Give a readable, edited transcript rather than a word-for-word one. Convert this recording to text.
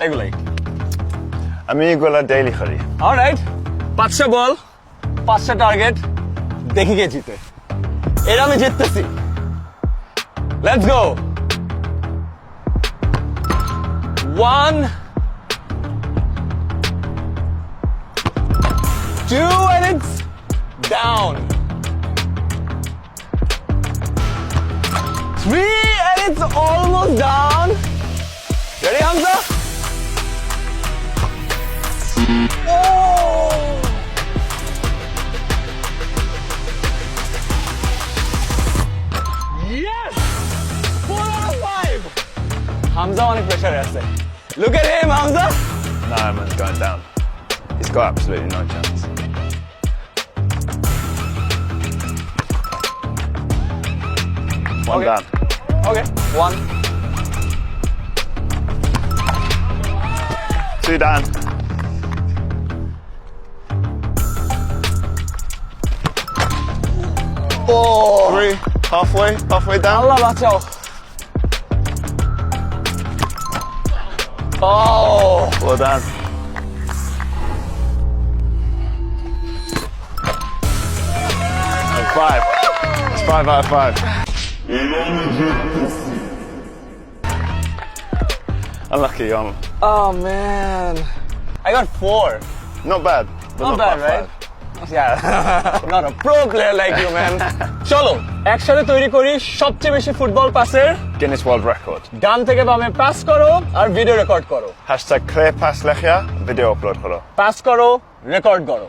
এগুলাই। আমি এগুলা ডেইলি করি। অলরাইট, 5টা বল, 5টা টার্গেট, দেখি কে জিতে। এর আমি জিততেছি। Let's go. 1 2 and it's down. 3 and it's almost down. Ready, Hamza? Oh! Yes! 4 out of 5. Hamza on pressure আছে. Look at him, Hamza. No, man's going down. He's got absolutely no chance. One Okay. down. Okay, 1. 2 down. Oh! 3. Halfway down. Allah বাঁচাও। Oh! Well done. That's 5. It's 5 out of 5. Unlucky, Oh man. I got 4. not bad. But Not bad, quite right? Yeah. Not a pro player like you, man. চলো একসাথে তৈরি করি সবচেয়ে বেশি football পাসের five. Guinness World Record. ডান থেকে বামে pass করো আর ভিডিও রেকর্ড করো। #clearpass lechia. Video upload karo. Pass করো, রেকর্ড করো।